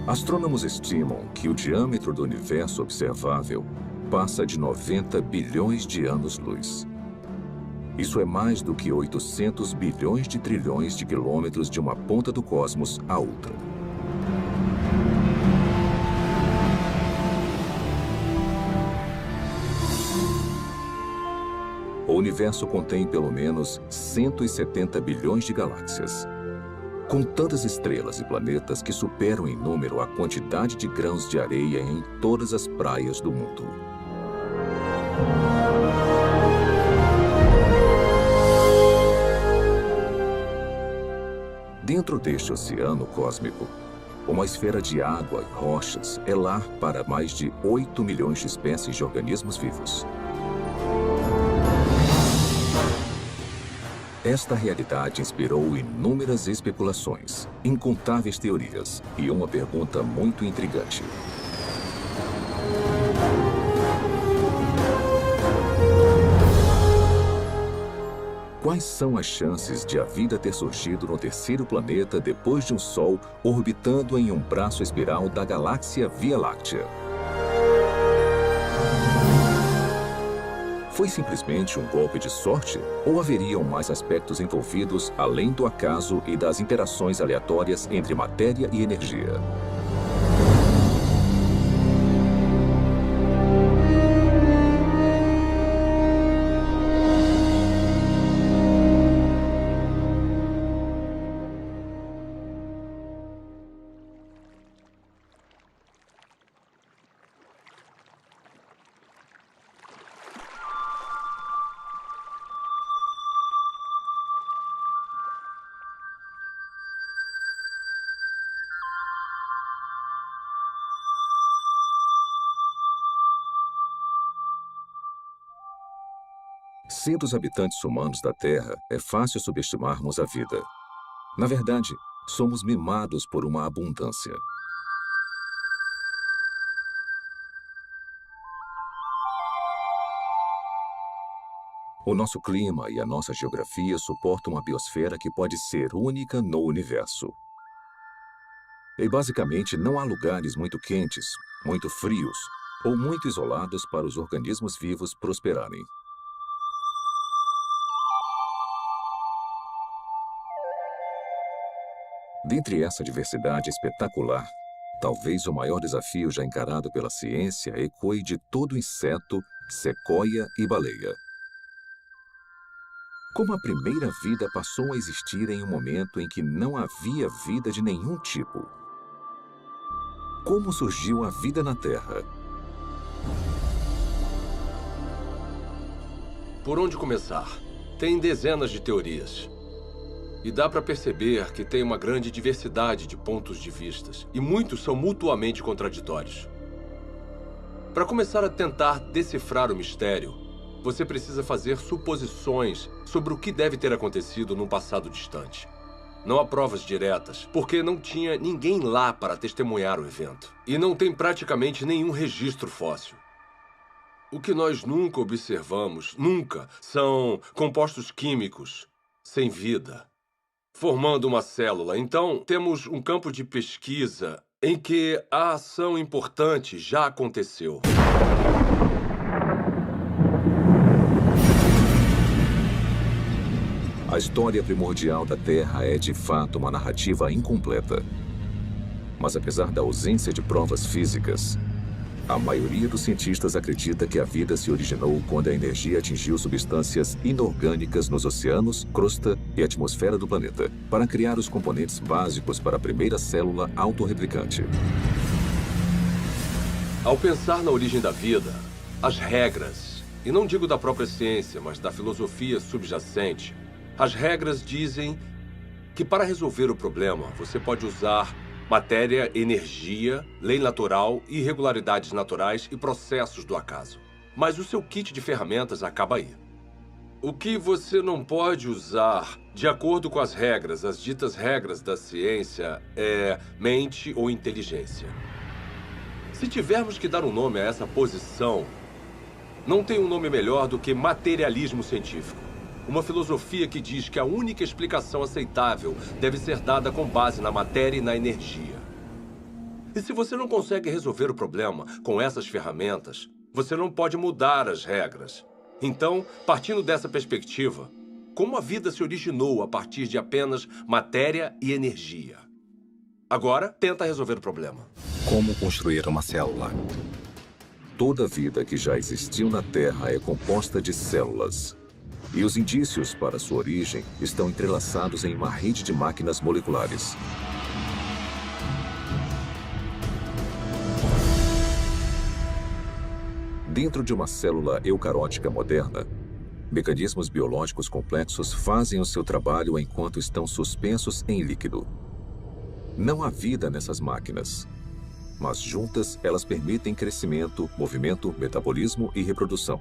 Astrônomos estimam que o diâmetro do universo observável passa de 90 bilhões de anos-luz. Isso é mais do que 800 bilhões de trilhões de quilômetros de uma ponta do cosmos à outra. O universo contém pelo menos 170 bilhões de galáxias, com tantas estrelas e planetas que superam em número a quantidade de grãos de areia em todas as praias do mundo. Dentro deste oceano cósmico, uma esfera de água e rochas é lar para mais de 8 milhões de espécies de organismos vivos. Esta realidade inspirou inúmeras especulações, incontáveis teorias e uma pergunta muito intrigante. Quais são as chances de a vida ter surgido no terceiro planeta depois de um Sol orbitando em um braço espiral da galáxia Via Láctea? Foi simplesmente um golpe de sorte ou haveriam mais aspectos envolvidos além do acaso e das interações aleatórias entre matéria e energia? Sendo os habitantes humanos da Terra, é fácil subestimarmos a vida. Na verdade, somos mimados por uma abundância. O nosso clima e a nossa geografia suportam uma biosfera que pode ser única no universo. E basicamente não há lugares muito quentes, muito frios ou muito isolados para os organismos vivos prosperarem. Dentre essa diversidade espetacular, talvez o maior desafio já encarado pela ciência ecoe de todo inseto, sequoia e baleia. Como a primeira vida passou a existir em um momento em que não havia vida de nenhum tipo? Como surgiu a vida na Terra? Por onde começar? Tem dezenas de teorias. E dá para perceber que tem uma grande diversidade de pontos de vistas, e muitos são mutuamente contraditórios. Para começar a tentar decifrar o mistério, você precisa fazer suposições sobre o que deve ter acontecido num passado distante. Não há provas diretas, porque não tinha ninguém lá para testemunhar o evento. E não tem praticamente nenhum registro fóssil. O que nós nunca observamos, são compostos químicos sem vida, formando uma célula. Então, temos um campo de pesquisa em que a ação importante já aconteceu. A história primordial da Terra é, de fato, uma narrativa incompleta. Mas apesar da ausência de provas físicas, a maioria dos cientistas acredita que a vida se originou quando a energia atingiu substâncias inorgânicas nos oceanos, crosta e atmosfera do planeta, para criar os componentes básicos para a primeira célula autorreplicante. Ao pensar na origem da vida, as regras, e não digo da própria ciência, mas da filosofia subjacente, as regras dizem que para resolver o problema, você pode usar matéria, energia, lei natural, irregularidades naturais e processos do acaso. Mas o seu kit de ferramentas acaba aí. O que você não pode usar, de acordo com as regras, as ditas regras da ciência, é mente ou inteligência. Se tivermos que dar um nome a essa posição, não tem um nome melhor do que materialismo científico. Uma filosofia que diz que a única explicação aceitável deve ser dada com base na matéria e na energia. E se você não consegue resolver o problema com essas ferramentas, você não pode mudar as regras. Então, partindo dessa perspectiva, como a vida se originou a partir de apenas matéria e energia? Agora, tenta resolver o problema. Como construir uma célula? Toda vida que já existiu na Terra é composta de células. E os indícios para sua origem estão entrelaçados em uma rede de máquinas moleculares. Dentro de uma célula eucarótica moderna, mecanismos biológicos complexos fazem o seu trabalho enquanto estão suspensos em líquido. Não há vida nessas máquinas, mas juntas elas permitem crescimento, movimento, metabolismo e reprodução,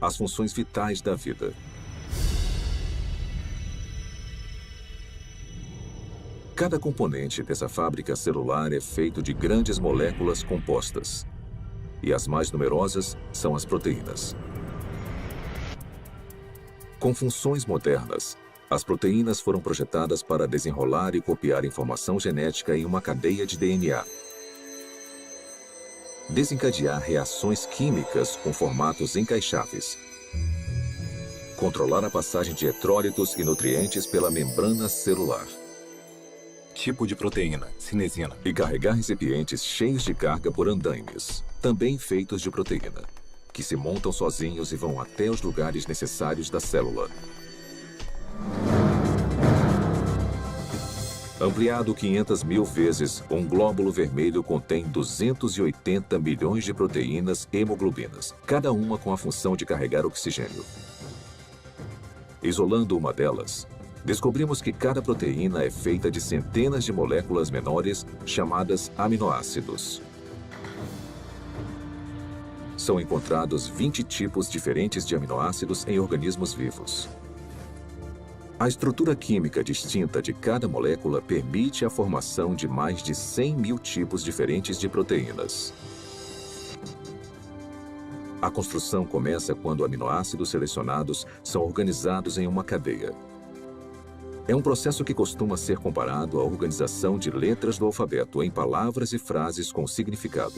as funções vitais da vida. Cada componente dessa fábrica celular é feito de grandes moléculas compostas. E as mais numerosas são as proteínas. Com funções modernas, as proteínas foram projetadas para desenrolar e copiar informação genética em uma cadeia de DNA. Desencadear reações químicas com formatos encaixáveis. Controlar a passagem de eletrólitos e nutrientes pela membrana celular. Tipo de proteína, cinesina. E carregar recipientes cheios de carga por andaimes, também feitos de proteína, que se montam sozinhos e vão até os lugares necessários da célula. Ampliado 500.000 vezes, um glóbulo vermelho contém 280 milhões de proteínas hemoglobinas, cada uma com a função de carregar oxigênio. Isolando uma delas, descobrimos que cada proteína é feita de centenas de moléculas menores chamadas aminoácidos. São encontrados 20 tipos diferentes de aminoácidos em organismos vivos. A estrutura química distinta de cada molécula permite a formação de mais de 100.000 tipos diferentes de proteínas. A construção começa quando aminoácidos selecionados são organizados em uma cadeia. É um processo que costuma ser comparado à organização de letras do alfabeto em palavras e frases com significado.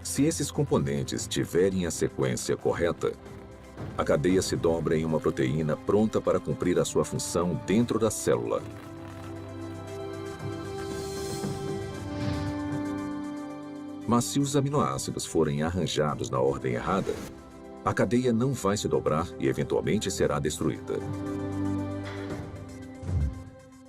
Se esses componentes tiverem a sequência correta, a cadeia se dobra em uma proteína pronta para cumprir a sua função dentro da célula. Mas se os aminoácidos forem arranjados na ordem errada, a cadeia não vai se dobrar e eventualmente será destruída.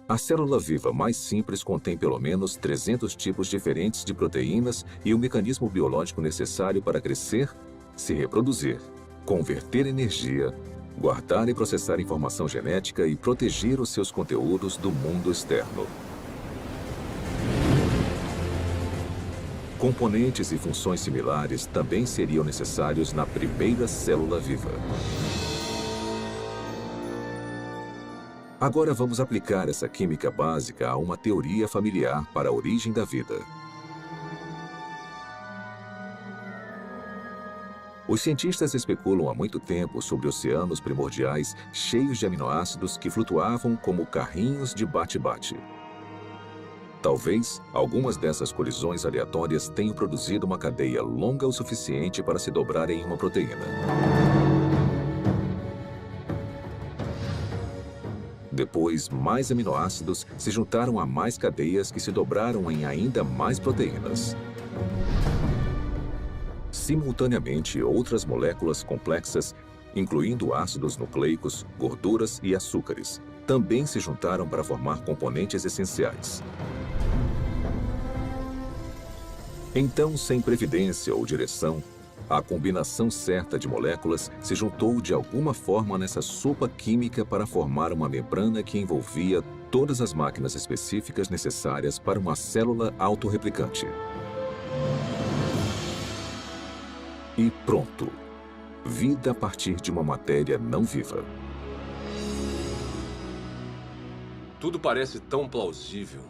A célula viva mais simples contém pelo menos 300 tipos diferentes de proteínas e o mecanismo biológico necessário para crescer, se reproduzir, converter energia, guardar e processar informação genética e proteger os seus conteúdos do mundo externo. Componentes e funções similares também seriam necessários na primeira célula viva. Agora vamos aplicar essa química básica a uma teoria familiar para a origem da vida. Os cientistas especulam há muito tempo sobre oceanos primordiais cheios de aminoácidos que flutuavam como carrinhos de bate-bate. Talvez algumas dessas colisões aleatórias tenham produzido uma cadeia longa o suficiente para se dobrar em uma proteína. Depois, mais aminoácidos se juntaram a mais cadeias que se dobraram em ainda mais proteínas. Simultaneamente, outras moléculas complexas, incluindo ácidos nucleicos, gorduras e açúcares, também se juntaram para formar componentes essenciais. Então, sem previdência ou direção, a combinação certa de moléculas se juntou de alguma forma nessa sopa química para formar uma membrana que envolvia todas as máquinas específicas necessárias para uma célula autorreplicante. E pronto! Vida a partir de uma matéria não viva. Tudo parece tão plausível.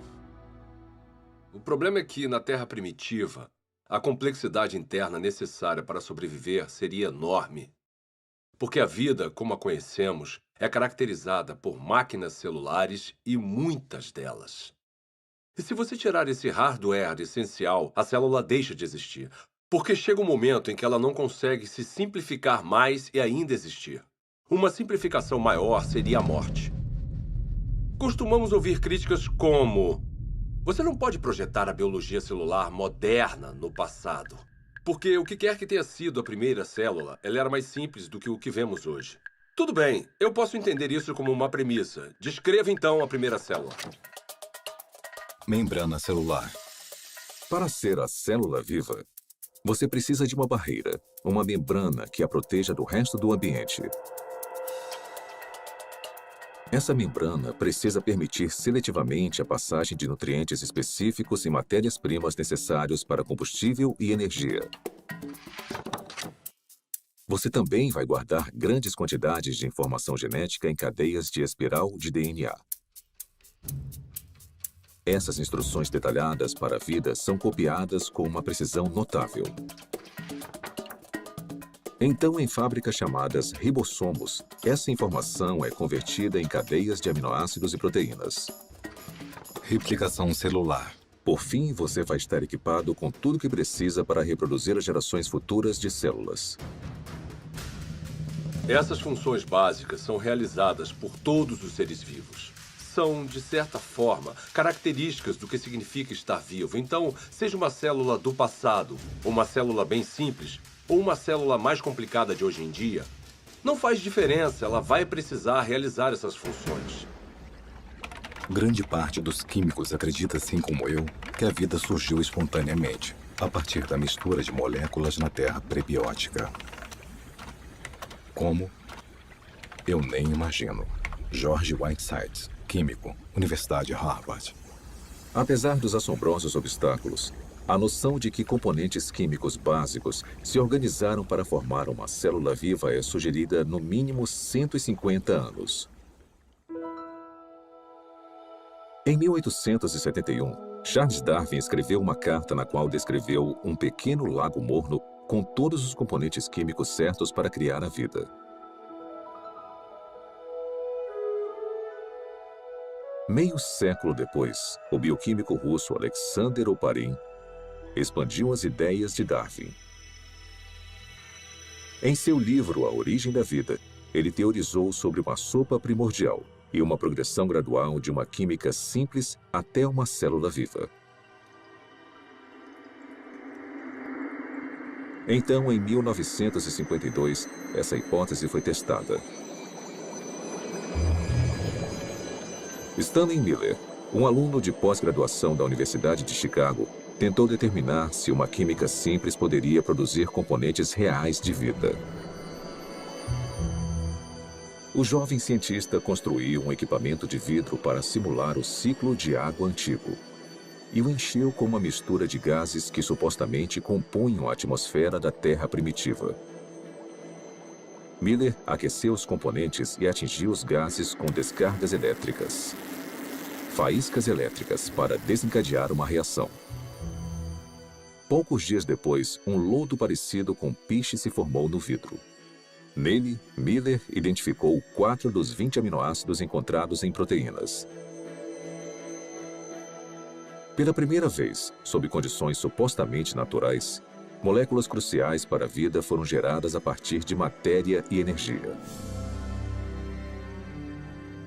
O problema é que, na Terra primitiva, a complexidade interna necessária para sobreviver seria enorme. Porque a vida, como a conhecemos, é caracterizada por máquinas celulares e muitas delas. E se você tirar esse hardware essencial, a célula deixa de existir. Porque chega um momento em que ela não consegue se simplificar mais e ainda existir. Uma simplificação maior seria a morte. Costumamos ouvir críticas como: você não pode projetar a biologia celular moderna no passado. Porque o que quer que tenha sido a primeira célula, ela era mais simples do que o que vemos hoje. Tudo bem, eu posso entender isso como uma premissa. Descreva então a primeira célula. Membrana celular. Para ser a célula viva, você precisa de uma barreira, uma membrana que a proteja do resto do ambiente. Essa membrana precisa permitir seletivamente a passagem de nutrientes específicos e matérias-primas necessários para combustível e energia. Você também vai guardar grandes quantidades de informação genética em cadeias de espiral de DNA. Essas instruções detalhadas para a vida são copiadas com uma precisão notável. Então, em fábricas chamadas ribossomos, essa informação é convertida em cadeias de aminoácidos e proteínas. Replicação celular. Por fim, você vai estar equipado com tudo o que precisa para reproduzir as gerações futuras de células. Essas funções básicas são realizadas por todos os seres vivos. São, de certa forma, características do que significa estar vivo. Então, seja uma célula do passado, uma célula bem simples, ou uma célula mais complicada de hoje em dia, não faz diferença, ela vai precisar realizar essas funções. Grande parte dos químicos acredita, assim como eu, que a vida surgiu espontaneamente, a partir da mistura de moléculas na terra prebiótica. Como? Eu nem imagino. George Whiteside, químico, Universidade Harvard. Apesar dos assombrosos obstáculos, a noção de que componentes químicos básicos se organizaram para formar uma célula viva é sugerida no mínimo 150 anos. Em 1871, Charles Darwin escreveu uma carta na qual descreveu um pequeno lago morno com todos os componentes químicos certos para criar a vida. Meio século depois, o bioquímico russo Alexander Oparin expandiu as ideias de Darwin. Em seu livro A Origem da Vida, ele teorizou sobre uma sopa primordial e uma progressão gradual de uma química simples até uma célula viva. Então, em 1952, essa hipótese foi testada. Stanley Miller, um aluno de pós-graduação da Universidade de Chicago, tentou determinar se uma química simples poderia produzir componentes reais de vida. O jovem cientista construiu um equipamento de vidro para simular o ciclo de água antigo e o encheu com uma mistura de gases que supostamente compunham a atmosfera da Terra primitiva. Miller aqueceu os componentes e atingiu os gases com descargas elétricas. Faíscas elétricas para desencadear uma reação. Poucos dias depois, um lodo parecido com piche se formou no vidro. Nele, Miller identificou 4 dos 20 aminoácidos encontrados em proteínas. Pela primeira vez, sob condições supostamente naturais, moléculas cruciais para a vida foram geradas a partir de matéria e energia.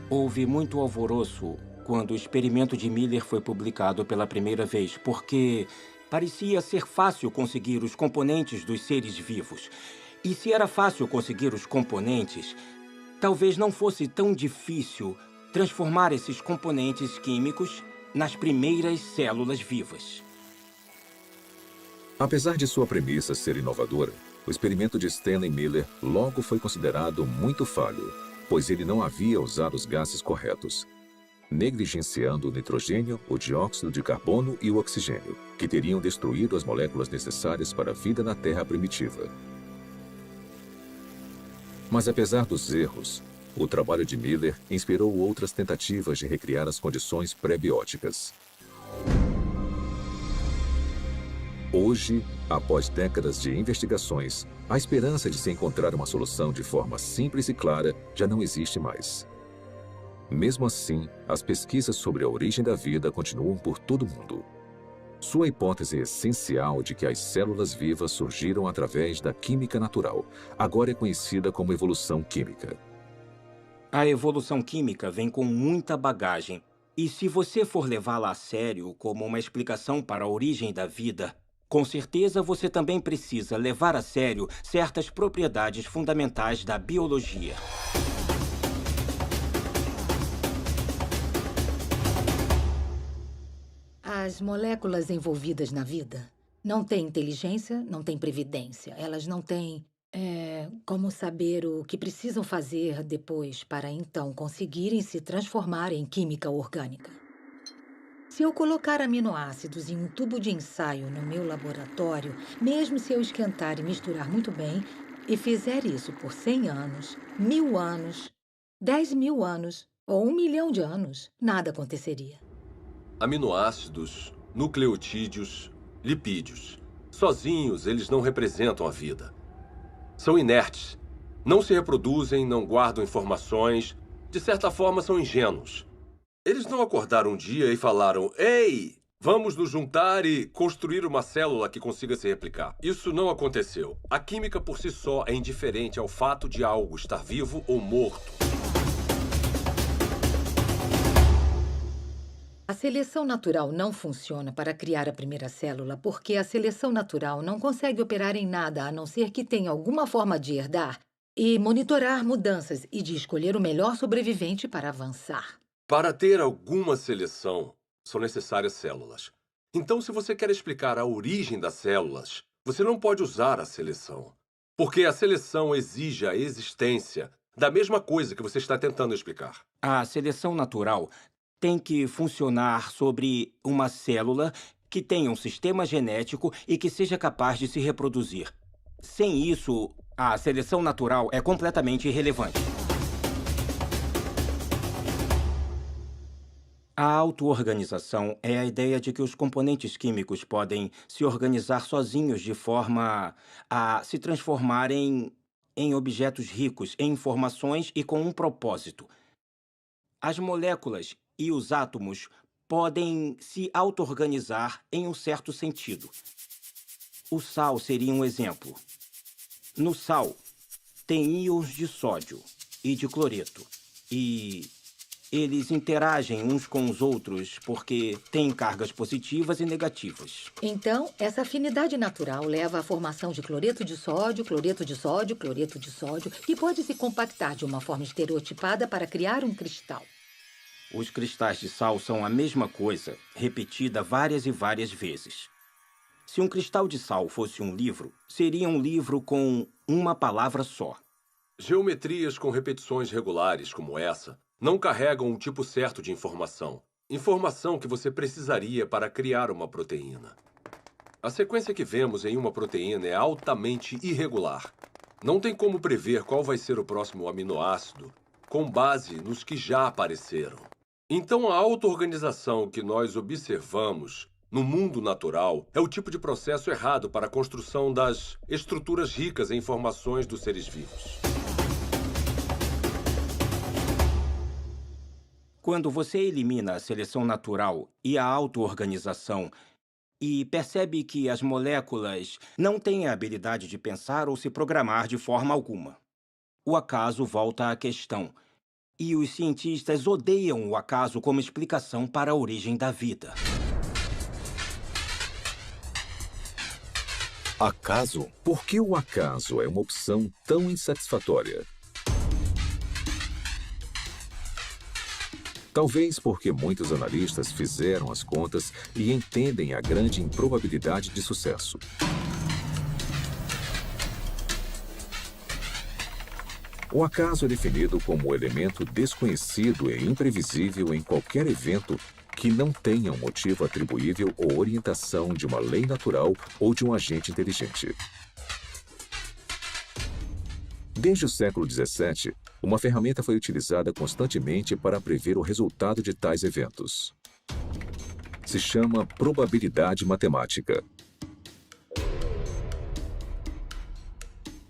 Houve muito alvoroço quando o experimento de Miller foi publicado pela primeira vez, porque parecia ser fácil conseguir os componentes dos seres vivos. E se era fácil conseguir os componentes, talvez não fosse tão difícil transformar esses componentes químicos nas primeiras células vivas. Apesar de sua premissa ser inovadora, o experimento de Stanley Miller logo foi considerado muito falho, pois ele não havia usado os gases corretos, negligenciando o nitrogênio, o dióxido de carbono e o oxigênio, que teriam destruído as moléculas necessárias para a vida na Terra primitiva. Mas apesar dos erros, o trabalho de Miller inspirou outras tentativas de recriar as condições pré-bióticas. Hoje, após décadas de investigações, A esperança de se encontrar uma solução de forma simples e clara já não existe mais. Mesmo assim, as pesquisas sobre a origem da vida continuam por todo o mundo. Sua hipótese essencial de que as células vivas surgiram através da química natural agora é conhecida como evolução química. A evolução química vem com muita bagagem. E se você for levá-la a sério como uma explicação para a origem da vida, com certeza você também precisa levar a sério certas propriedades fundamentais da biologia. As moléculas envolvidas na vida não têm inteligência, não têm previdência. Elas não têm como saber o que precisam fazer depois para então conseguirem se transformar em química orgânica. Se eu colocar aminoácidos em um tubo de ensaio no meu laboratório, mesmo se eu esquentar e misturar muito bem, e fizer isso por 100 anos, 1000 anos, 10.000 anos ou 1 milhão de anos, nada aconteceria. Aminoácidos, nucleotídeos, lipídios. Sozinhos, eles não representam a vida. São inertes. Não se reproduzem, não guardam informações. De certa forma, são ingênuos. Eles não acordaram um dia e falaram: "Ei, vamos nos juntar e construir uma célula que consiga se replicar." Isso não aconteceu. A química por si só é indiferente ao fato de algo estar vivo ou morto. A seleção natural não funciona para criar a primeira célula porque a seleção natural não consegue operar em nada a não ser que tenha alguma forma de herdar e monitorar mudanças e de escolher o melhor sobrevivente para avançar. Para ter alguma seleção, são necessárias células. Então, se você quer explicar a origem das células, você não pode usar a seleção. Porque a seleção exige a existência da mesma coisa que você está tentando explicar. A seleção natural tem que funcionar sobre uma célula que tenha um sistema genético e que seja capaz de se reproduzir. Sem isso, a seleção natural é completamente irrelevante. A auto-organização é a ideia de que os componentes químicos podem se organizar sozinhos de forma a se transformarem em objetos ricos em informações e com um propósito. As moléculas e os átomos podem se auto-organizar em um certo sentido. O sal seria um exemplo. No sal, tem íons de sódio e de cloreto. E eles interagem uns com os outros porque têm cargas positivas e negativas. Então, essa afinidade natural leva à formação de cloreto de sódio, cloreto de sódio, cloreto de sódio, que pode se compactar de uma forma estereotipada para criar um cristal. Os cristais de sal são a mesma coisa, repetida várias e várias vezes. Se um cristal de sal fosse um livro, seria um livro com uma palavra só. Geometrias com repetições regulares como essa não carregam um tipo certo de informação. Informação que você precisaria para criar uma proteína. A sequência que vemos em uma proteína é altamente irregular. Não tem como prever qual vai ser o próximo aminoácido com base nos que já apareceram. Então, a auto-organização que nós observamos no mundo natural é o tipo de processo errado para a construção das estruturas ricas em informações dos seres vivos. Quando você elimina a seleção natural e a auto-organização e percebe que as moléculas não têm a habilidade de pensar ou se programar de forma alguma, o acaso volta à questão. E os cientistas odeiam o acaso como explicação para a origem da vida. Acaso? Por que o acaso é uma opção tão insatisfatória? Talvez porque muitos analistas fizeram as contas e entendem a grande improbabilidade de sucesso. O acaso é definido como o elemento desconhecido e imprevisível em qualquer evento que não tenha um motivo atribuível ou orientação de uma lei natural ou de um agente inteligente. Desde o século XVII, uma ferramenta foi utilizada constantemente para prever o resultado de tais eventos. Se chama probabilidade matemática.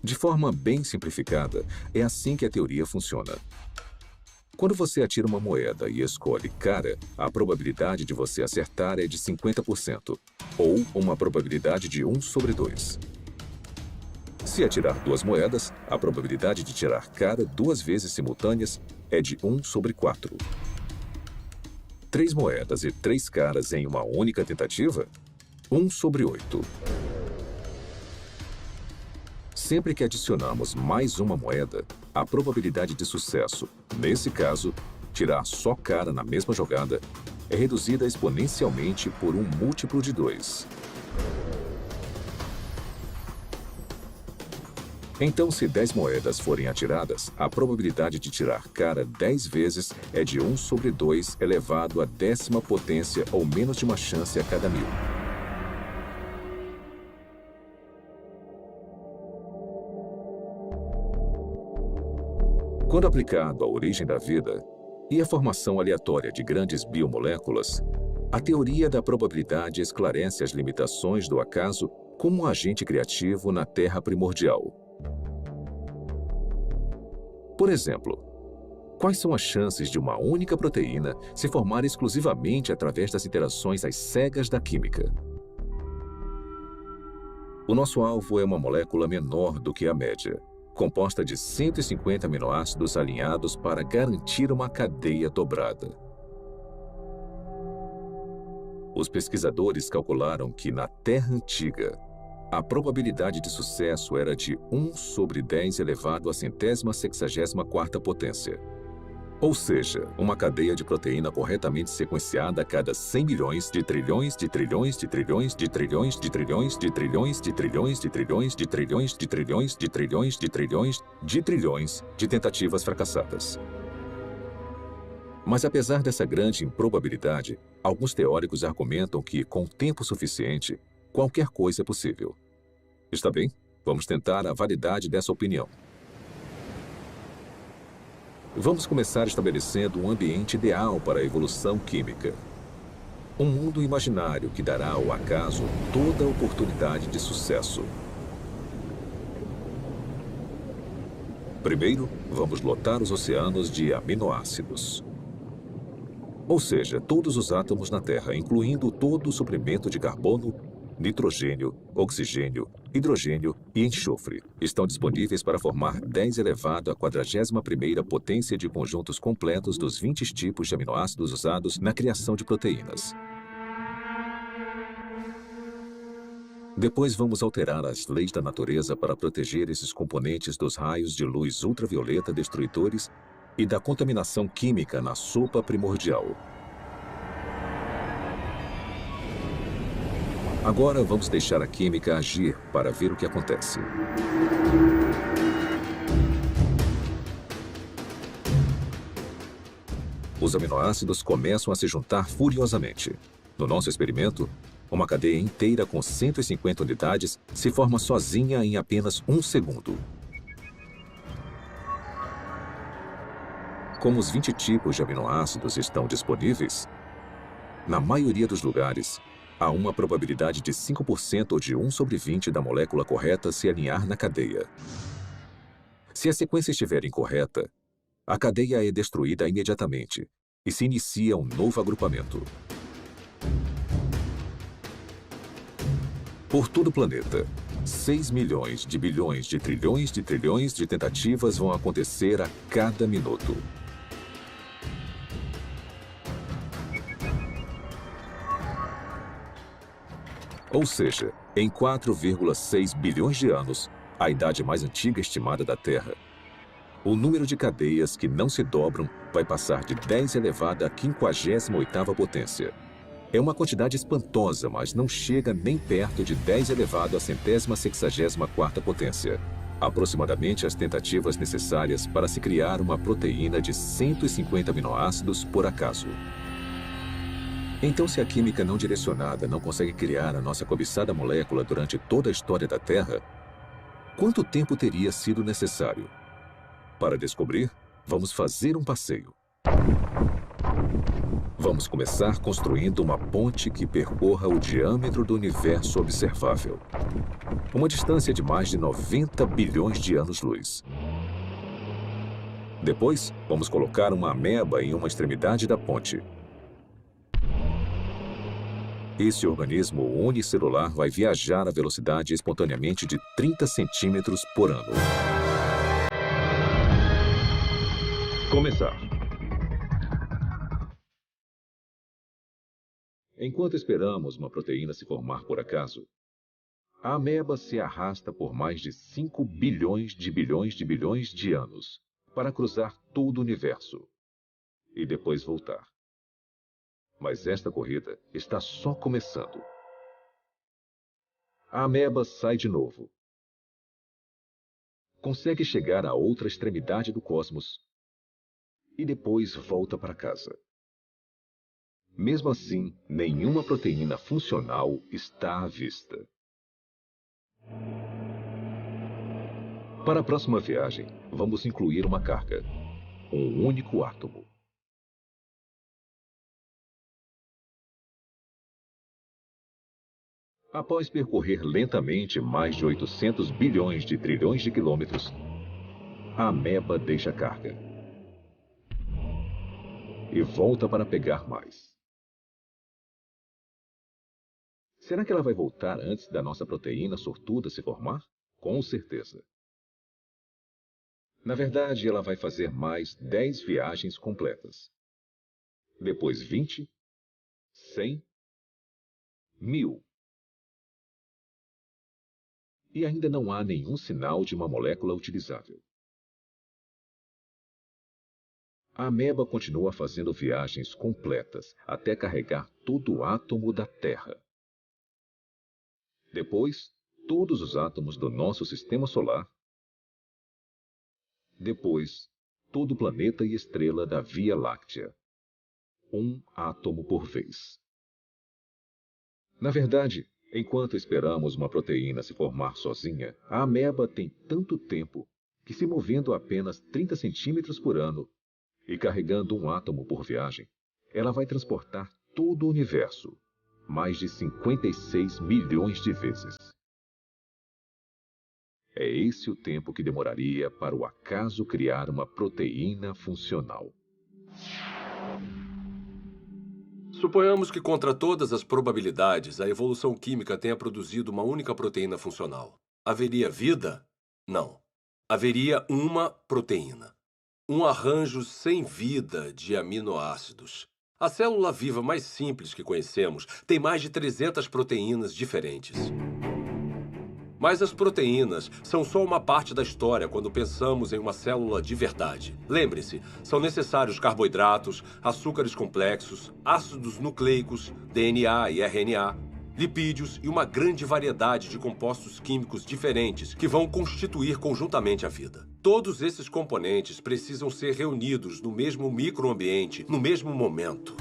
De forma bem simplificada, é assim que a teoria funciona. Quando você atira uma moeda e escolhe cara, a probabilidade de você acertar é de 50%, ou uma probabilidade de 1 sobre 2. Se atirar 2 moedas, a probabilidade de tirar cara 2 vezes simultâneas é de 1 sobre 4. 3 moedas e 3 caras em uma única tentativa? 1 sobre 8. Sempre que adicionamos mais uma moeda, a probabilidade de sucesso, nesse caso, tirar só cara na mesma jogada, é reduzida exponencialmente por um múltiplo de 2. Então, se 10 moedas forem atiradas, a probabilidade de tirar cara 10 vezes é de 1 sobre 2 elevado à 10ª potência ou menos de uma chance a cada 1000. Quando aplicado à origem da vida e à formação aleatória de grandes biomoléculas, a teoria da probabilidade esclarece as limitações do acaso como um agente criativo na Terra primordial. Por exemplo, quais são as chances de uma única proteína se formar exclusivamente através das interações às cegas da química? O nosso alvo é uma molécula menor do que a média, composta de 150 aminoácidos alinhados para garantir uma cadeia dobrada. Os pesquisadores calcularam que, na Terra antiga, a probabilidade de sucesso era de 1 sobre 10 elevado à 164ª potência. Ou seja, uma cadeia de proteína corretamente sequenciada a cada 100 milhões de trilhões de trilhões de trilhões de trilhões de trilhões de trilhões de trilhões de trilhões de trilhões de trilhões de trilhões de trilhões de trilhões de tentativas fracassadas. Mas apesar dessa grande improbabilidade, alguns teóricos argumentam que, com tempo suficiente, qualquer coisa é possível. Está bem? Vamos tentar a validade dessa opinião. Vamos começar estabelecendo um ambiente ideal para a evolução química. Um mundo imaginário que dará ao acaso toda a oportunidade de sucesso. Primeiro, vamos lotar os oceanos de aminoácidos. Ou seja, todos os átomos na Terra, incluindo todo o suprimento de carbono, nitrogênio, oxigênio, hidrogênio e enxofre, estão disponíveis para formar 10 elevado à 41ª potência de conjuntos completos dos 20 tipos de aminoácidos usados na criação de proteínas. Depois vamos alterar as leis da natureza para proteger esses componentes dos raios de luz ultravioleta destruidores e da contaminação química na sopa primordial. Agora vamos deixar a química agir para ver o que acontece. Os aminoácidos começam a se juntar furiosamente. No nosso experimento, uma cadeia inteira com 150 unidades se forma sozinha em apenas 1 segundo. Como os 20 tipos de aminoácidos estão disponíveis, na maioria dos lugares, há uma probabilidade de 5% ou de 1 sobre 20 da molécula correta se alinhar na cadeia. Se a sequência estiver incorreta, a cadeia é destruída imediatamente e se inicia um novo agrupamento. Por todo o planeta, 6 milhões de bilhões de trilhões de trilhões de tentativas vão acontecer a cada minuto. Ou seja, em 4,6 bilhões de anos, a idade mais antiga estimada da Terra, o número de cadeias que não se dobram vai passar de 10 elevado à 58ª potência. É uma quantidade espantosa, mas não chega nem perto de 10 elevado à 164ª potência. Aproximadamente as tentativas necessárias para se criar uma proteína de 150 aminoácidos por acaso. Então, se a química não direcionada não consegue criar a nossa cobiçada molécula durante toda a história da Terra, quanto tempo teria sido necessário? Para descobrir, vamos fazer um passeio. Vamos começar construindo uma ponte que percorra o diâmetro do universo observável. Uma distância de mais de 90 bilhões de anos-luz. Depois, vamos colocar uma ameba em uma extremidade da ponte. Esse organismo unicelular vai viajar a velocidade espontaneamente de 30 centímetros por ano. Começar. Enquanto esperamos uma proteína se formar por acaso, a ameba se arrasta por mais de 5 bilhões de anos para cruzar todo o universo e depois voltar. Mas esta corrida está só começando. A ameba sai de novo. Consegue chegar à outra extremidade do cosmos e depois volta para casa. Mesmo assim, nenhuma proteína funcional está à vista. Para a próxima viagem, vamos incluir uma carga, um único átomo. Após percorrer lentamente mais de 800 bilhões de trilhões de quilômetros, a ameba deixa a carga e volta para pegar mais. Será que ela vai voltar antes da nossa proteína sortuda se formar? Com certeza. Na verdade, ela vai fazer mais 10 viagens completas. Depois 20, 100, 1000. E ainda não há nenhum sinal de uma molécula utilizável. A ameba continua fazendo viagens completas até carregar todo o átomo da Terra. Depois, todos os átomos do nosso sistema solar. Depois, todo o planeta e estrela da Via Láctea. Um átomo por vez. Na verdade, enquanto esperamos uma proteína se formar sozinha, a ameba tem tanto tempo que, se movendo apenas 30 centímetros por ano e carregando um átomo por viagem, ela vai transportar todo o universo mais de 56 milhões de vezes. É esse o tempo que demoraria para o acaso criar uma proteína funcional. Suponhamos que, contra todas as probabilidades, a evolução química tenha produzido uma única proteína funcional. Haveria vida? Não. Haveria uma proteína. Um arranjo sem vida de aminoácidos. A célula viva mais simples que conhecemos tem mais de 300 proteínas diferentes. Mas as proteínas são só uma parte da história quando pensamos em uma célula de verdade. Lembre-se, são necessários carboidratos, açúcares complexos, ácidos nucleicos, DNA e RNA, lipídios e uma grande variedade de compostos químicos diferentes que vão constituir conjuntamente a vida. Todos esses componentes precisam ser reunidos no mesmo microambiente, no mesmo momento.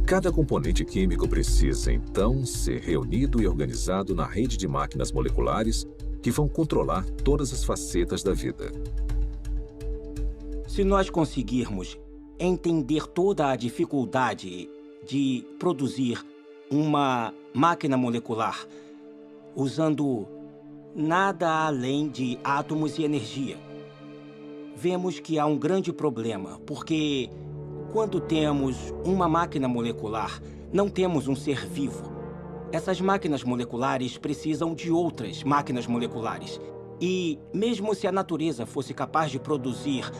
Cada componente químico precisa, então, ser reunido e organizado na rede de máquinas moleculares que vão controlar todas as facetas da vida. Se nós conseguirmos entender toda a dificuldade de produzir uma máquina molecular usando nada além de átomos e energia, vemos que há um grande problema, porque quando temos uma máquina molecular, não temos um ser vivo. Essas máquinas moleculares precisam de outras máquinas moleculares. E mesmo se a natureza fosse capaz de produzir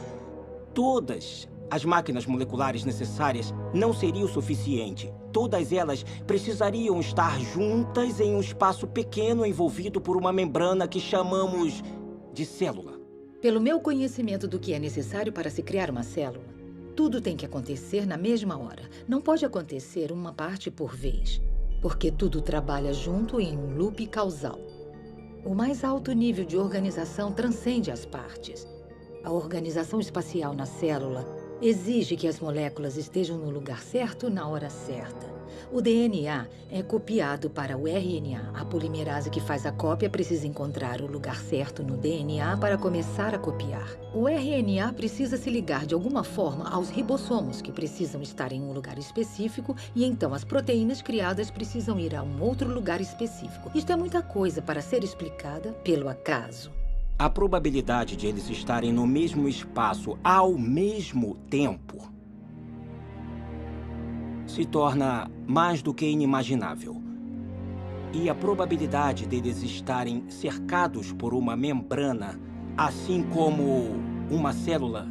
todas as máquinas moleculares necessárias, não seria o suficiente. Todas elas precisariam estar juntas em um espaço pequeno envolvido por uma membrana que chamamos de célula. Pelo meu conhecimento do que é necessário para se criar uma célula, tudo tem que acontecer na mesma hora. Não pode acontecer uma parte por vez, porque tudo trabalha junto em um loop causal. O mais alto nível de organização transcende as partes. A organização espacial na célula Exige que as moléculas estejam no lugar certo na hora certa. O DNA é copiado para o RNA. A polimerase que faz a cópia precisa encontrar o lugar certo no DNA para começar a copiar. O RNA precisa se ligar de alguma forma aos ribossomos, que precisam estar em um lugar específico, e então as proteínas criadas precisam ir a um outro lugar específico. Isto é muita coisa para ser explicada pelo acaso. A probabilidade de eles estarem no mesmo espaço ao mesmo tempo se torna mais do que inimaginável. E a probabilidade deles estarem cercados por uma membrana, assim como uma célula,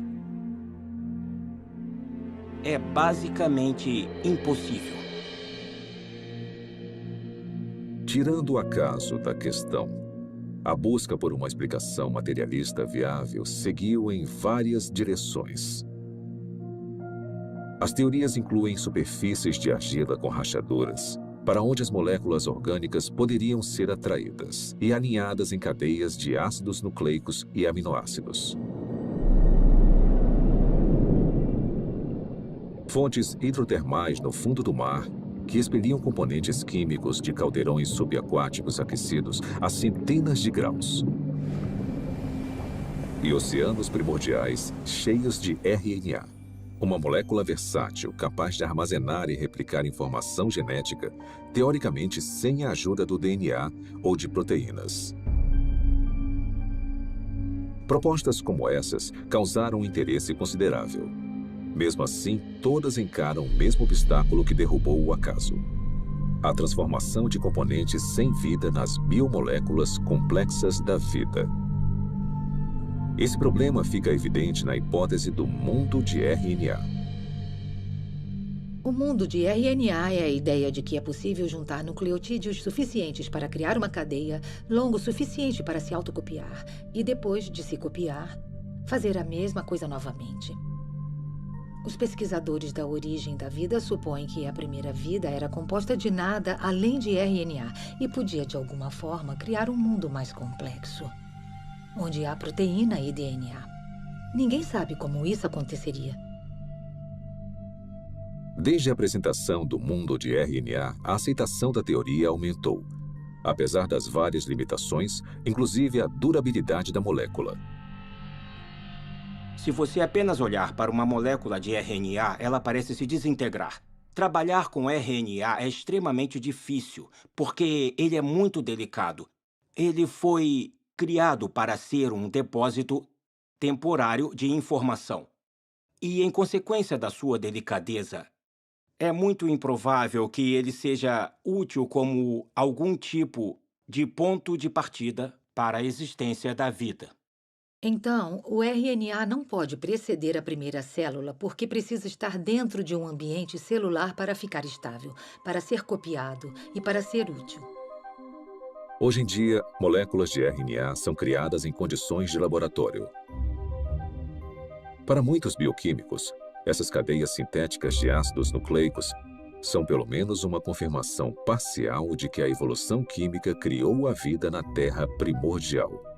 é basicamente impossível. Tirando o acaso da questão, a busca por uma explicação materialista viável seguiu em várias direções. As teorias incluem superfícies de argila com rachaduras, para onde as moléculas orgânicas poderiam ser atraídas e alinhadas em cadeias de ácidos nucleicos e aminoácidos. Fontes hidrotermais no fundo do mar, que expeliam componentes químicos de caldeirões subaquáticos aquecidos a centenas de graus. E oceanos primordiais cheios de RNA, uma molécula versátil capaz de armazenar e replicar informação genética, teoricamente sem a ajuda do DNA ou de proteínas. Propostas como essas causaram um interesse considerável. Mesmo assim, todas encaram o mesmo obstáculo que derrubou o acaso: a transformação de componentes sem vida nas biomoléculas complexas da vida. Esse problema fica evidente na hipótese do mundo de RNA. O mundo de RNA é a ideia de que é possível juntar nucleotídeos suficientes para criar uma cadeia longo o suficiente para se autocopiar e, depois de se copiar, fazer a mesma coisa novamente. Os pesquisadores da origem da vida supõem que a primeira vida era composta de nada além de RNA e podia, de alguma forma, criar um mundo mais complexo, onde há proteína e DNA. Ninguém sabe como isso aconteceria. Desde a apresentação do mundo de RNA, a aceitação da teoria aumentou, apesar das várias limitações, inclusive a durabilidade da molécula. Se você apenas olhar para uma molécula de RNA, ela parece se desintegrar. Trabalhar com RNA é extremamente difícil, porque ele é muito delicado. Ele foi criado para ser um depósito temporário de informação. E, em consequência da sua delicadeza, é muito improvável que ele seja útil como algum tipo de ponto de partida para a existência da vida. Então, o RNA não pode preceder a primeira célula porque precisa estar dentro de um ambiente celular para ficar estável, para ser copiado e para ser útil. Hoje em dia, moléculas de RNA são criadas em condições de laboratório. Para muitos bioquímicos, essas cadeias sintéticas de ácidos nucleicos são pelo menos uma confirmação parcial de que a evolução química criou a vida na Terra primordial.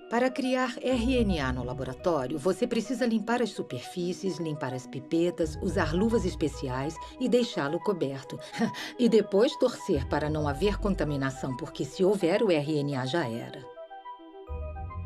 Para criar RNA no laboratório, você precisa limpar as superfícies, limpar as pipetas, usar luvas especiais e deixá-lo coberto. E depois torcer para não haver contaminação, porque se houver, o RNA já era.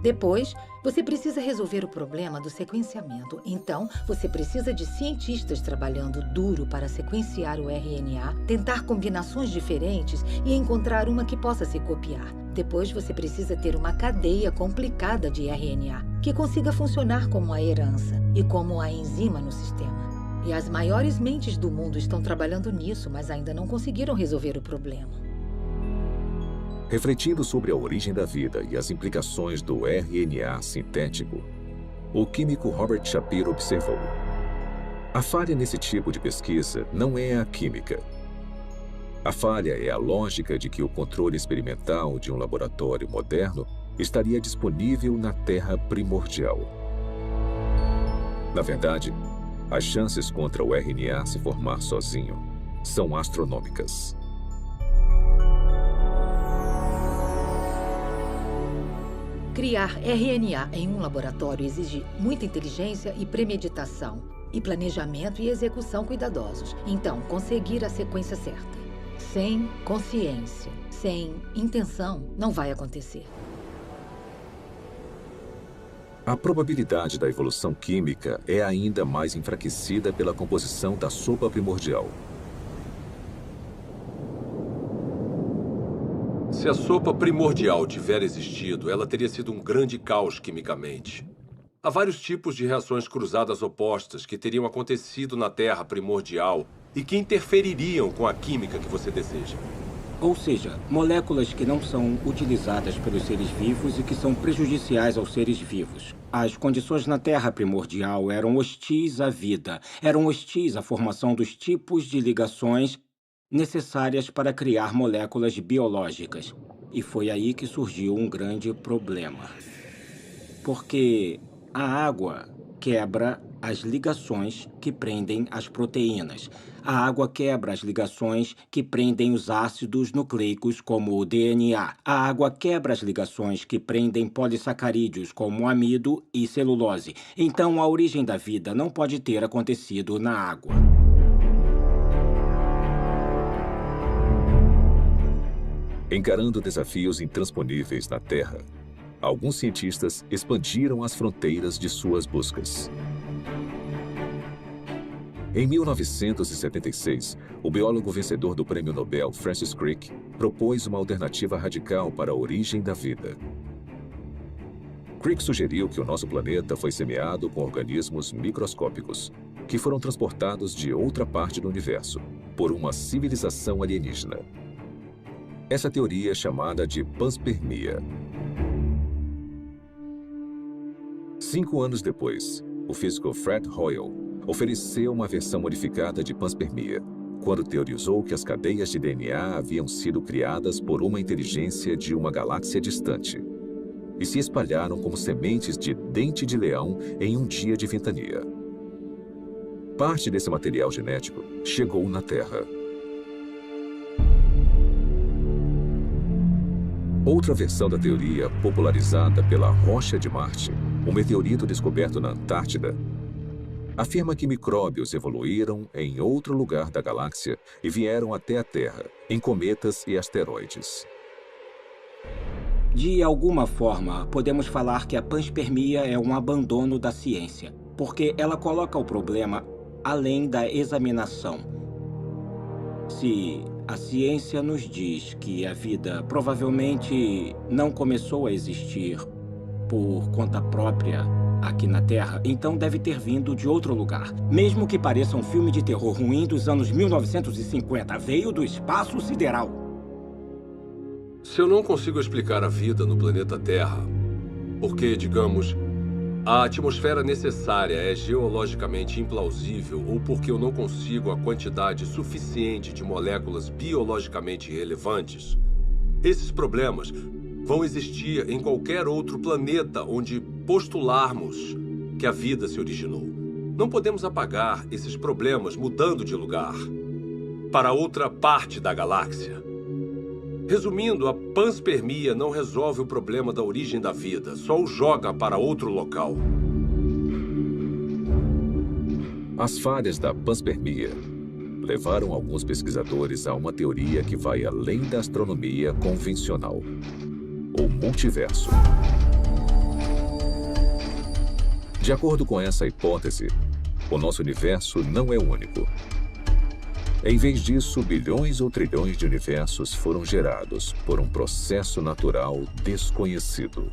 Depois, você precisa resolver o problema do sequenciamento. Então, você precisa de cientistas trabalhando duro para sequenciar o RNA, tentar combinações diferentes e encontrar uma que possa se copiar. Depois, você precisa ter uma cadeia complicada de RNA, que consiga funcionar como a herança e como a enzima no sistema. E as maiores mentes do mundo estão trabalhando nisso, mas ainda não conseguiram resolver o problema. Refletindo sobre a origem da vida e as implicações do RNA sintético, o químico Robert Shapiro observou: a falha nesse tipo de pesquisa não é a química. A falha é a lógica de que o controle experimental de um laboratório moderno estaria disponível na Terra primordial. Na verdade, as chances contra o RNA se formar sozinho são astronômicas. Criar RNA em um laboratório exige muita inteligência e premeditação, e planejamento e execução cuidadosos. Então, conseguir a sequência certa. Sem consciência, sem intenção, não vai acontecer. A probabilidade da evolução química é ainda mais enfraquecida pela composição da sopa primordial. Se a sopa primordial tiver existido, ela teria sido um grande caos quimicamente. Há vários tipos de reações cruzadas opostas que teriam acontecido na Terra primordial e que interfeririam com a química que você deseja. Ou seja, moléculas que não são utilizadas pelos seres vivos e que são prejudiciais aos seres vivos. As condições na Terra primordial eram hostis à vida, eram hostis à formação dos tipos de ligações necessárias para criar moléculas biológicas. E foi aí que surgiu um grande problema. Porque a água quebra as ligações que prendem as proteínas. A água quebra as ligações que prendem os ácidos nucleicos, como o DNA. A água quebra as ligações que prendem polissacarídeos, como amido e celulose. Então, a origem da vida não pode ter acontecido na água. Encarando desafios intransponíveis na Terra, alguns cientistas expandiram as fronteiras de suas buscas. Em 1976, o biólogo vencedor do Prêmio Nobel Francis Crick propôs uma alternativa radical para a origem da vida. Crick sugeriu que o nosso planeta foi semeado com organismos microscópicos, que foram transportados de outra parte do universo, por uma civilização alienígena. Essa teoria é chamada de panspermia. 5 anos depois, o físico Fred Hoyle ofereceu uma versão modificada de panspermia, quando teorizou que as cadeias de DNA haviam sido criadas por uma inteligência de uma galáxia distante e se espalharam como sementes de dente de leão em um dia de ventania. Parte desse material genético chegou na Terra. Outra versão da teoria, popularizada pela Rocha de Marte, um meteorito descoberto na Antártida, afirma que micróbios evoluíram em outro lugar da galáxia e vieram até a Terra, em cometas e asteroides. De alguma forma, podemos falar que a panspermia é um abandono da ciência, porque ela coloca o problema além da examinação. Se a ciência nos diz que a vida provavelmente não começou a existir por conta própria aqui na Terra, então deve ter vindo de outro lugar. Mesmo que pareça um filme de terror ruim dos anos 1950, veio do espaço sideral. Se eu não consigo explicar a vida no planeta Terra, porque, digamos, a atmosfera necessária é geologicamente implausível ou porque eu não consigo a quantidade suficiente de moléculas biologicamente relevantes, esses problemas vão existir em qualquer outro planeta onde postularmos que a vida se originou. Não podemos apagar esses problemas mudando de lugar para outra parte da galáxia. Resumindo, a panspermia não resolve o problema da origem da vida, só o joga para outro local. As falhas da panspermia levaram alguns pesquisadores a uma teoria que vai além da astronomia convencional: o multiverso. De acordo com essa hipótese, o nosso universo não é único. Em vez disso, bilhões ou trilhões de universos foram gerados por um processo natural desconhecido.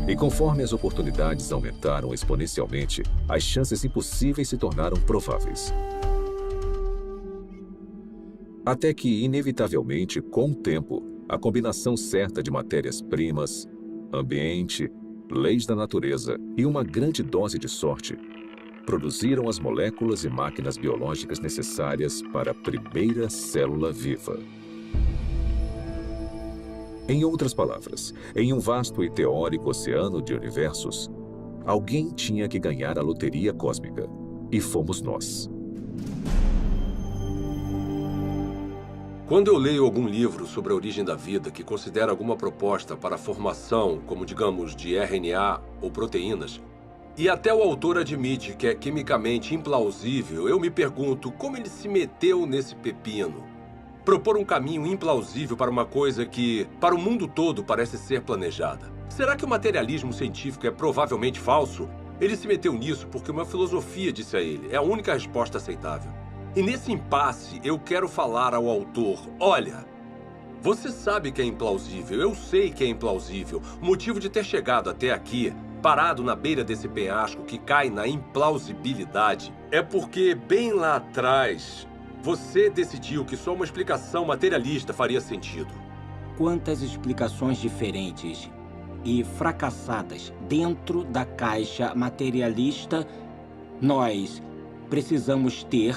E conforme as oportunidades aumentaram exponencialmente, as chances impossíveis se tornaram prováveis. Até que, inevitavelmente, com o tempo, a combinação certa de matérias-primas, ambiente, leis da natureza e uma grande dose de sorte produziram as moléculas e máquinas biológicas necessárias para a primeira célula viva. Em outras palavras, em um vasto e teórico oceano de universos, alguém tinha que ganhar a loteria cósmica, e fomos nós. Quando eu leio algum livro sobre a origem da vida que considera alguma proposta para a formação, como digamos, de RNA ou proteínas, e até o autor admite que é quimicamente implausível, eu me pergunto como ele se meteu nesse pepino. Propor um caminho implausível para uma coisa que, para o mundo todo, parece ser planejada. Será que o materialismo científico é provavelmente falso? Ele se meteu nisso porque uma filosofia disse a ele. É a única resposta aceitável. E nesse impasse, eu quero falar ao autor, olha, você sabe que é implausível, eu sei que é implausível. O motivo de ter chegado até aqui, parado na beira desse penhasco que cai na implausibilidade, é porque bem lá atrás, você decidiu que só uma explicação materialista faria sentido. Quantas explicações diferentes e fracassadas dentro da caixa materialista nós precisamos ter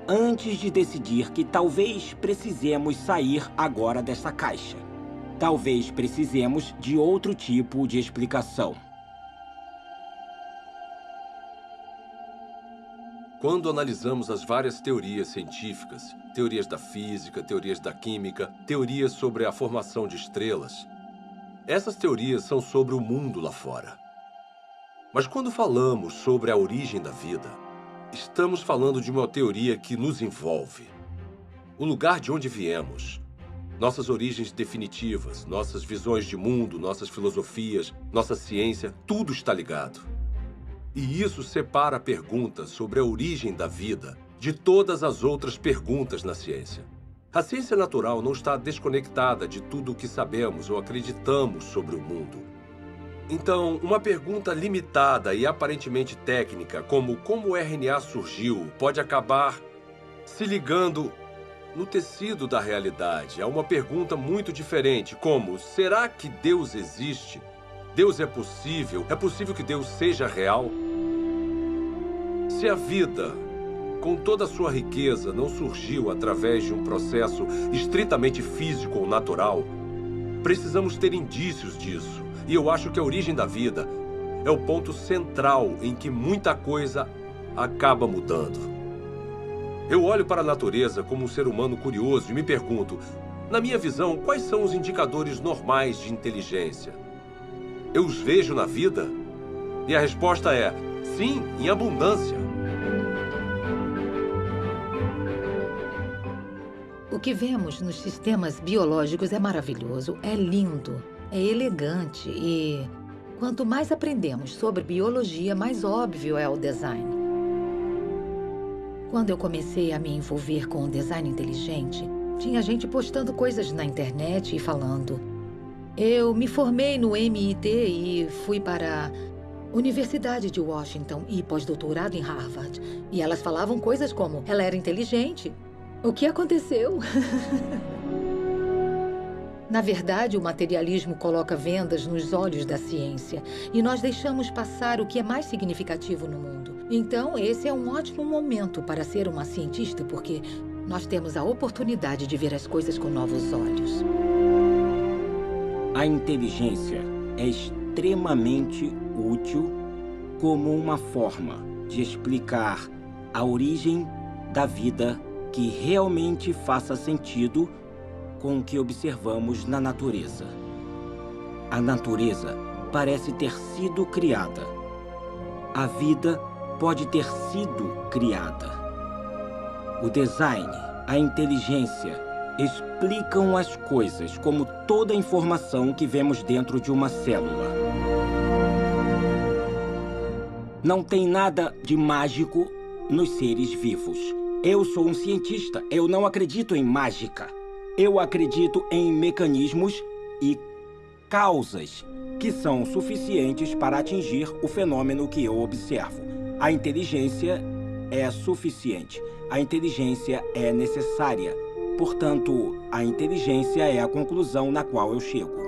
antes de decidir que talvez precisemos sair agora dessa caixa. Talvez precisemos de outro tipo de explicação. Quando analisamos as várias teorias científicas, teorias da física, teorias da química, teorias sobre a formação de estrelas, essas teorias são sobre o mundo lá fora. Mas quando falamos sobre a origem da vida, estamos falando de uma teoria que nos envolve. O lugar de onde viemos, nossas origens definitivas, nossas visões de mundo, nossas filosofias, nossa ciência, tudo está ligado. E isso separa a pergunta sobre a origem da vida de todas as outras perguntas na ciência. A ciência natural não está desconectada de tudo o que sabemos ou acreditamos sobre o mundo. Então, uma pergunta limitada e aparentemente técnica, como o RNA surgiu, pode acabar se ligando no tecido da realidade. É uma pergunta muito diferente, como, será que Deus existe? Deus é possível? É possível que Deus seja real? Se a vida, com toda a sua riqueza, não surgiu através de um processo estritamente físico ou natural, precisamos ter indícios disso. E eu acho que a origem da vida é o ponto central em que muita coisa acaba mudando. Eu olho para a natureza como um ser humano curioso e me pergunto, na minha visão, quais são os indicadores normais de inteligência? Eu os vejo na vida? E a resposta é, sim, em abundância. O que vemos nos sistemas biológicos é maravilhoso, é lindo, é elegante e quanto mais aprendemos sobre biologia, mais óbvio é o design. Quando eu comecei a me envolver com o design inteligente, tinha gente postando coisas na internet e falando. Eu me formei no MIT e fui para a Universidade de Washington e pós-doutorado em Harvard. E elas falavam coisas como, ela era inteligente. O que aconteceu? Na verdade, o materialismo coloca vendas nos olhos da ciência e nós deixamos passar o que é mais significativo no mundo. Então, esse é um ótimo momento para ser uma cientista, porque nós temos a oportunidade de ver as coisas com novos olhos. A inteligência é extremamente útil como uma forma de explicar a origem da vida que realmente faça sentido com o que observamos na natureza. A natureza parece ter sido criada. A vida pode ter sido criada. O design, a inteligência, explicam as coisas como toda a informação que vemos dentro de uma célula. Não tem nada de mágico nos seres vivos. Eu sou um cientista, eu não acredito em mágica. Eu acredito em mecanismos e causas que são suficientes para atingir o fenômeno que eu observo. A inteligência é suficiente. A inteligência é necessária. Portanto, a inteligência é a conclusão na qual eu chego.